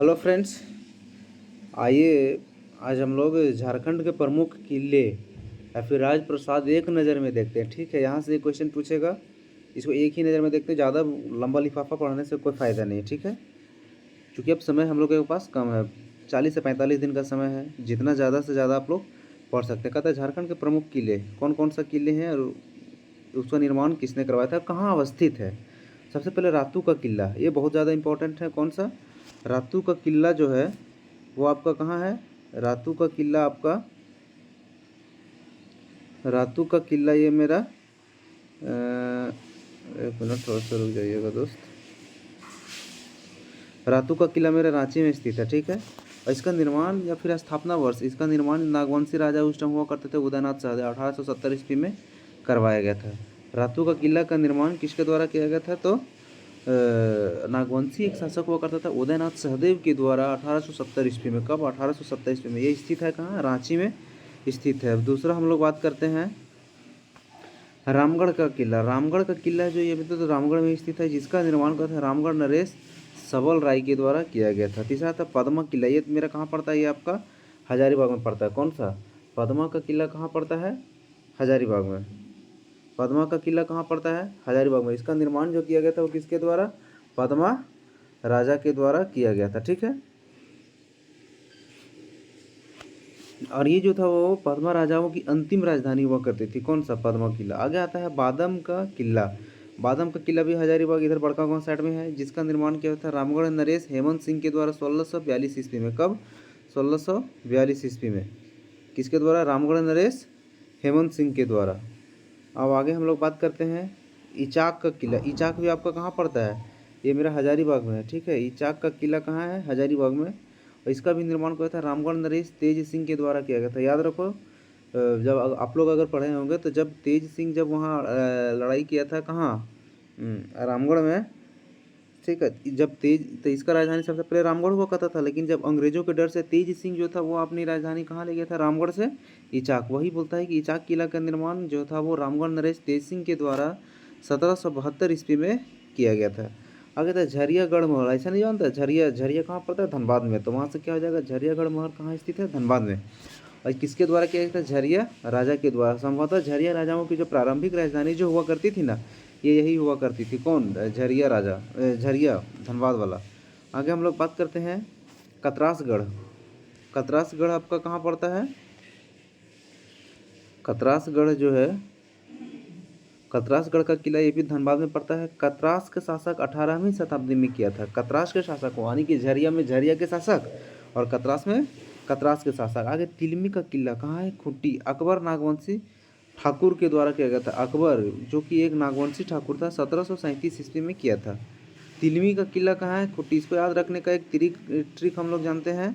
Hello friends. आइए आज हम लोग झारखंड के प्रमुख किले या फिर राजप्रसाद एक नज़र में देखते हैं। ठीक है, यहाँ से एक क्वेश्चन पूछेगा, इसको एक ही नज़र में देखते हैं। ज़्यादा लंबा लिफाफा पढ़ने से कोई फ़ायदा नहीं है। ठीक है, क्योंकि अब समय हम लोग के पास कम है, 40 से 45 दिन का समय है। जितना ज़्यादा से ज़्यादा आप लोग पढ़ सकते हैं। कहता है झारखंड के प्रमुख किले कौन कौन सा किले हैं और उसका निर्माण किसने करवाया था, कहाँ अवस्थित है। सबसे पहले रातू का किला, ये बहुत ज़्यादा इम्पोर्टेंट है। कौन सा? रातू का किला जो है वो आपका कहाँ है? रातू का किला आपका, रातू का किला ये मेरा एक मिनट थोड़ा सा रुक जाइएगा दोस्त। रातू का किला मेरा रांची में स्थित है। ठीक है, और इसका निर्माण या फिर स्थापना वर्ष, इसका निर्माण नागवंशी राजा उस टाइम हुआ करते थे, उदयनाथ सहदेव 1870 ईस्वी में करवाया गया था। रातू का किला का निर्माण किसके द्वारा किया गया था? तो नागवंशी एक शासक हुआ करता था उदयनाथ सहदेव के द्वारा 1870 ईस्वी में। कब? 1870 ईस्वी में। ये स्थित है कहाँ? रांची में स्थित है। दूसरा हम लोग बात करते हैं रामगढ़ का किला। रामगढ़ का किला जो ये तो रामगढ़ में स्थित है, जिसका निर्माण करते हैं रामगढ़ नरेश सबल राय के द्वारा किया गया था। तीसरा था पद्मा किला, ये मेरा कहाँ पड़ता है? ये आपका हजारीबाग में पड़ता है। कौन सा? पद्मा का किला कहाँ पड़ता है? हजारीबाग में। पद्मा का किला कहाँ पड़ता है? हजारीबाग में। इसका निर्माण जो किया गया था वो किसके द्वारा? पद्मा राजा के द्वारा किया गया था। ठीक है, और ये जो था वो पद्मा राजाओं की अंतिम राजधानी हुआ करती थी। कौन सा? पद्मा किला। आगे आता है बादम का किला। बादम का किला भी हजारीबाग इधर बड़का गांव साइड में है, जिसका निर्माण किया था रामगढ़ नरेश हेमंत सिंह के द्वारा 1642 ईस्वी में। कब? 1642 ईस्वी में। किसके द्वारा? रामगढ़ नरेश हेमंत सिंह के द्वारा। अब आगे हम लोग बात करते हैं इचाक का किला। इचाक भी आपका कहाँ पड़ता है? ये मेरा हजारीबाग में है। ठीक है, इचाक का किला कहाँ है? हजारीबाग में। और इसका भी निर्माण किया था रामगढ़ नरेश तेज सिंह के द्वारा किया गया था। याद रखो, जब आप लोग अगर पढ़े होंगे तो जब तेज सिंह जब वहाँ लड़ाई किया था कहाँ? रामगढ़ में। ठीक है, जब तेज तो इसका राजधानी सबसे पहले रामगढ़ हुआ करता था, लेकिन जब अंग्रेजों के डर से तेज सिंह जो था वो अपनी राजधानी कहाँ ले गया था? रामगढ़ से इचाक। वही बोलता है कि इचाक किला का निर्माण जो था वो रामगढ़ नरेश तेज सिंह के द्वारा 1772 ईस्वी में किया गया था। आगे था झरियागढ़ महल। ऐसा नहीं जानता? झरिया, झरिया कहाँ पड़ता है? धनबाद में। तो वहाँ से क्या हो जाएगा? झरियागढ़ महल कहाँ स्थित है? धनबाद में। और किसके द्वारा किया गया था? झरिया राजा के द्वारा। संभवतः झरिया राजाओं की जो प्रारंभिक राजधानी जो हुआ करती थी ना, ये यही हुआ करती थी। कौन? झरिया राजा, झरिया धनबाद वाला। आगे हम लोग बात करते हैं कतरासगढ़। कतरासगढ़ आपका कहाँ पड़ता है? कतरासगढ़ जो है, कतरासगढ़ का किला ये भी धनबाद में पड़ता है। कतरास के शासक 18वीं शताब्दी में किया था। कतरास के शासक हो, यानी कि झरिया में झरिया के शासक और कतरास में कतरास के शासक। आगे तिलमी का किला कहाँ है? खूंटी। अकबर नागवंशी ठाकुर के द्वारा किया गया था। अकबर जो कि एक नागवंशी ठाकुर था, 1737 ईस्वी में किया था। तिलमी का किला कहाँ है? खूंटी। इसको याद रखने का एक ट्रिक हम लोग जानते हैं।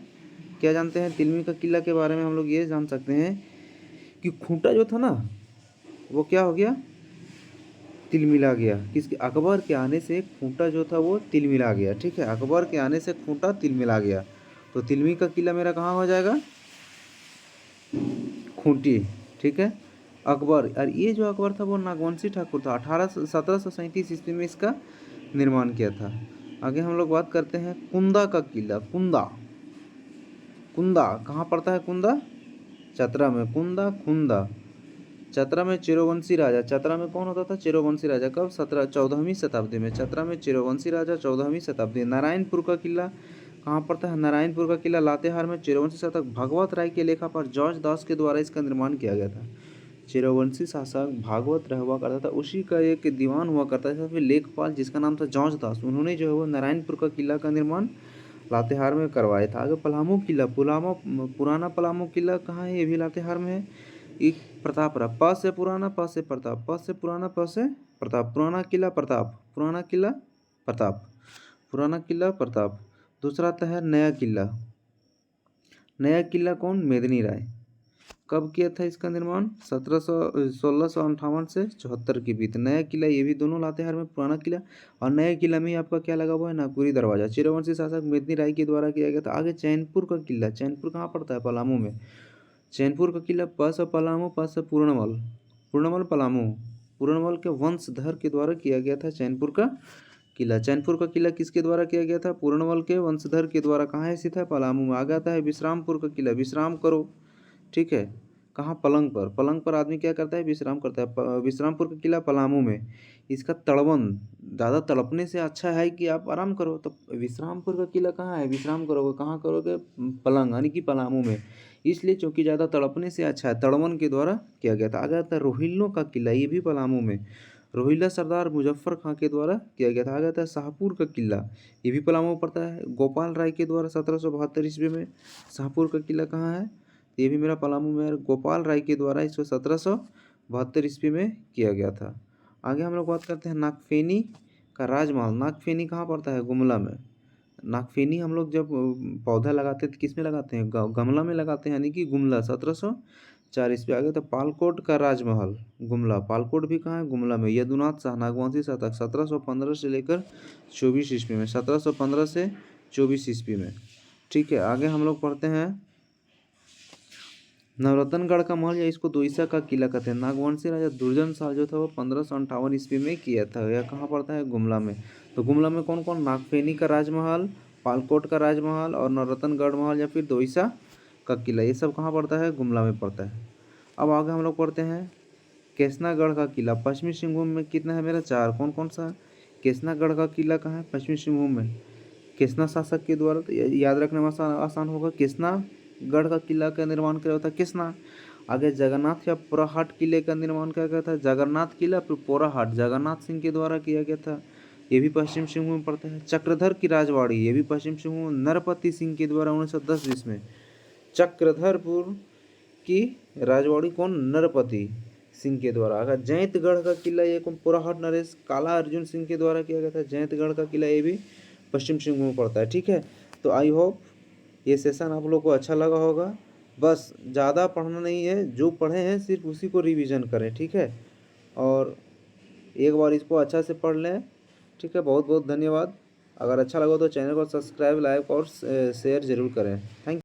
क्या जानते हैं? तिलमी का किला के बारे में हम लोग ये जान सकते हैं कि खूंटा जो था ना वो क्या हो गया? तिलमिला गया। किसके? अकबर के आने से खूंटा जो था वो तिलमिला गया। ठीक है, अकबर के आने से खूंटा तिलमिला गया। तो तिलमी का किला मेरा कहाँ हो जाएगा? खूंटी। ठीक है, अकबर। और ये जो अकबर था वो नागवंशी ठाकुर था। 1737 ईस्वी में इसका निर्माण किया था। आगे हम लोग बात करते हैं कुंदा का किला। कुंदा, कुंदा कहाँ पड़ता है? कुंदा चतरा में। कुंदा, कुंदा चतरा में चिरवंशी राजा। चतरा में कौन होता था? चिरवंशी राजा। कब? 14वीं शताब्दी में। चतरा में चिरवंशी राजा 14वीं शताब्दी। नारायणपुर का किला कहाँ पड़ता है? नारायणपुर का किला लातेहार में। चिरवंशी शासक भागवत राय के लेखा पर जॉर्ज दास के द्वारा इसका निर्माण किया गया था। चिरवंशी शासक भागवत राय हुआ करता था, उसी का एक दीवान हुआ करता था फिर लेखपाल, जिसका नाम था जॉर्ज दास। उन्होंने जो है वो नारायणपुर का किला का निर्माण लातेहार में करवाया था। आगे पलामू किला। पुराना पलामू किला कहाँ है? ये भी लातेहार में है। एक प्रताप रहा। प से पुराना, प से प्रताप। प से पुराना, प से प्रताप। पुराना किला प्रताप। पुराना किला प्रताप। पुराना किला प्रताप। दूसरा आता है नया किला। नया किला कौन? मेदिनी राय। कब किया था इसका निर्माण? 1658 से 74 के बीच। नया किला ये भी दोनों लातेहार में। पुराना किला और नया किला में आपका क्या लगा हुआ है? नागपुरी दरवाजा। चिरवंशी शासक मेदिनी राय के द्वारा किया गया था। आगे चैनपुर का किला। चैनपुर कहाँ पड़ता है? पलामू में। चैनपुर का किला प से पलामू, प से पूर्णमल। पूर्णमल पलामू। पूर्णमल के वंशधर के द्वारा किया गया था चैनपुर का किला। चैनपुर का किला किसके द्वारा किया गया था? पूर्णमल के वंशधर के द्वारा। कहाँ स्थित है? पलामू में। आगे आता है विश्रामपुर का किला, विश्राम करो, ठीक है। कहाँ? पलंग पर। पलंग पर आदमी क्या करता है? विश्राम करता है। विश्रामपुर का किला पलामू में। इसका तड़वन ज़्यादा तड़पने से अच्छा है कि आप आराम करो। तो विश्रामपुर का किला कहाँ है? विश्राम करोगे कहाँ करोगे? पलंग यानी कि पलामू में। इसलिए चूंकि ज़्यादा तड़पने से अच्छा है, तड़वन के द्वारा किया गया था। आगे आता है रोहिल्लों का किला, ये भी पलामू में। रोहिल्ला सरदार मुजफ्फर खां के द्वारा किया गया था। आगे आता है शाहपुर का किला, ये भी पलामू में पड़ता है। गोपाल राय के द्वारा 1772 ईस्वी में। शाहपुर का किला कहाँ है? ये भी मेरा पलामू में है। गोपाल राय के द्वारा इसको 1772 ईस्वी में किया गया था। आगे हम लोग बात करते हैं नागफेनी का राजमहल। नागफेनी कहाँ पड़ता है? गुमला में। नागफेनी हम लोग जब पौधा लगाते हैं तो किस में लगाते हैं? गमला में लगाते हैं, यानी कि गुमला। 1704 ईस्वी। आगे तो पालकोट का राजमहल, गुमला। पालकोट भी कहाँ है? गुमला में। यदुनाथ शाह नागवंशी शासक 1715 से लेकर 24 ईस्वी में। 1715 से 24 ईस्वी में, ठीक है। आगे हम लोग पढ़ते हैं नवरत्नगढ़ का महल, या इसको दोईसा का किला कहते हैं। नागवंशी राजा दुर्जन शाह जो था वो 1558 ईस्वी में किया था। यह कहाँ पड़ता है? गुमला में। तो गुमला में कौन कौन? नागफेनी का राजमहल, पालकोट का राजमहल और नवरत्नगढ़ महल या फिर दोईसा का किला, ये सब कहाँ पड़ता है? गुमला में पड़ता है। अब आगे हम लोग पढ़ते हैं केसनागढ़ का किला। पश्चिमी सिंहभूम में कितना है मेरा? 4। कौन कौन सा? केसनागढ़ का किला कहाँ है? पश्चिमी सिंहभूम में। केसना शासक के द्वारा, तो याद रखने में आसान होगा। केसनागढ़ का किला का निर्माण किया था केसना। आगे जगन्नाथ या पोराहाट किले का निर्माण किया गया था। जगन्नाथ किला फिर पोराहाट जगन्नाथ सिंह के द्वारा किया गया था, ये भी पश्चिम सिंहभूम में पड़ता है। चक्रधर की राजवाड़ी, ये भी पश्चिम सिंहभूम। नरपति सिंह के द्वारा 1910 में। चक्रधरपुर की राजवाड़ी कौन? नरपति सिंह के द्वारा। अगर जैंतगढ़ का किला, ये कौन? पोराहाट नरेश काला अर्जुन सिंह के द्वारा किया गया था। जैंतगढ़ का किला ये भी पश्चिम सिंहभूम में पड़ता है, ठीक है। तो आई होप ये सेशन आप लोग को अच्छा लगा होगा। बस ज़्यादा पढ़ना नहीं है, जो पढ़े हैं सिर्फ उसी को रिवीजन करें, ठीक है। और एक बार इसको अच्छा से पढ़ लें, ठीक है। बहुत बहुत धन्यवाद। अगर अच्छा लगा तो चैनल को सब्सक्राइब, लाइक और शेयर ज़रूर करें। Thank you.